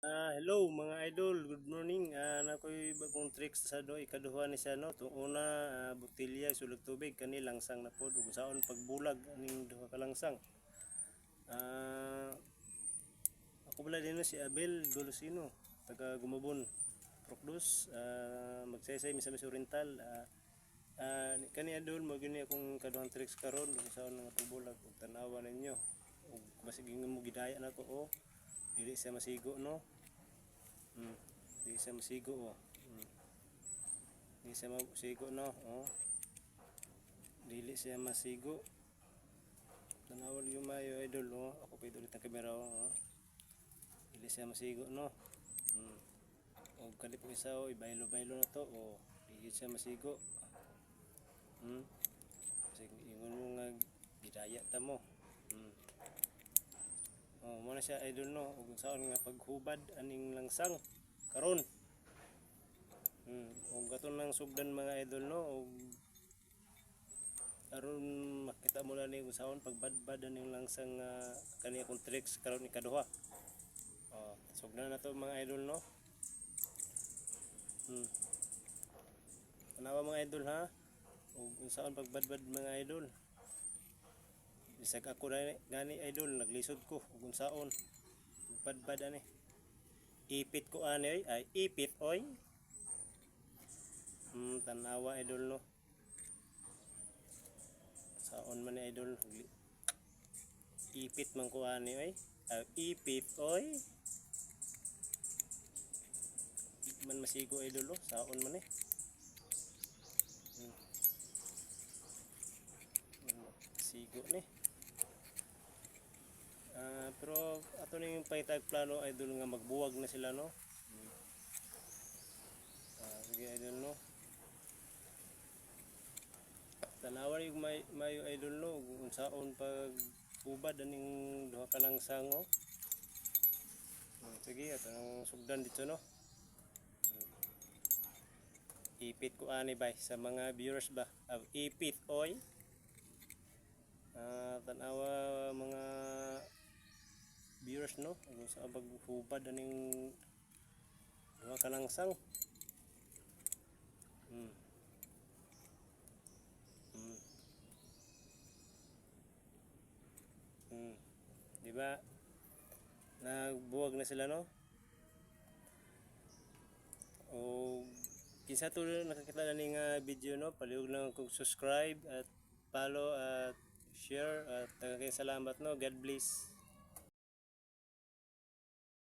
Hello mga idol, good morning. Nakoy bagong tricks sa ikaduha ni siya no. Tung una botelya sulod tubig kani langsang na pod ug saon pagbulag aning duha ka langsang. Ah, ako pala din si Abel Golosino, taga Gumabon, Proclus, magsaysay Misamis Oriental. Kani idol mo gini akong kaduhang tricks karon ug saon nga pagbulag ug tan-awa ninyo. Ug basig mo gidaya nako dili siya masigo no. Di siya masigo Di siya masigo no. Dili siya masigo. Tanawal yung mayo idol Ako pa ulit ang kamera Dili siya masigo no. O kalip ko isa ibaylo-baylo na to dili siya masigo. Kasi ingon mo nga gidaya ta mo. Muna siya idol no ug saon nga paghubad aning langsang karon. Og aton nang sugdan mga idol no og aron makita mo na ni kung saon pagbadbad aning langsang kani akong tricks karon ikaduha. Sugdan na to mga idol no. Tanawa mga idol ha og kung saon pagbadbad mga idol. Bisag ako na gani idol naglisod ko ug kung saon badbad ani. Ipit ko ani ay ipit oy. Tanawa idol no. Saon man ni idol ipit man ko ani oy. Ipit oy. Man masigo idol saon man sigo ni. Pero ato ning pangitag plano idol nga magbuwag na sila no. Sige idol no. Tanawa yung mayo idol no kung saon pag ubad aning duha ka langsang Sige atong sugdan dito no. Ipit ko ani bay sa mga viewers ba. Ipit oy. Tanawa mga viewers no kung sa paghubad aning duha ka langsang. Diba nagbuwag na sila no. O kinsa to nakakita na ning video no, palihog lang kog subscribe at follow at share at daghang salamat no. God bless.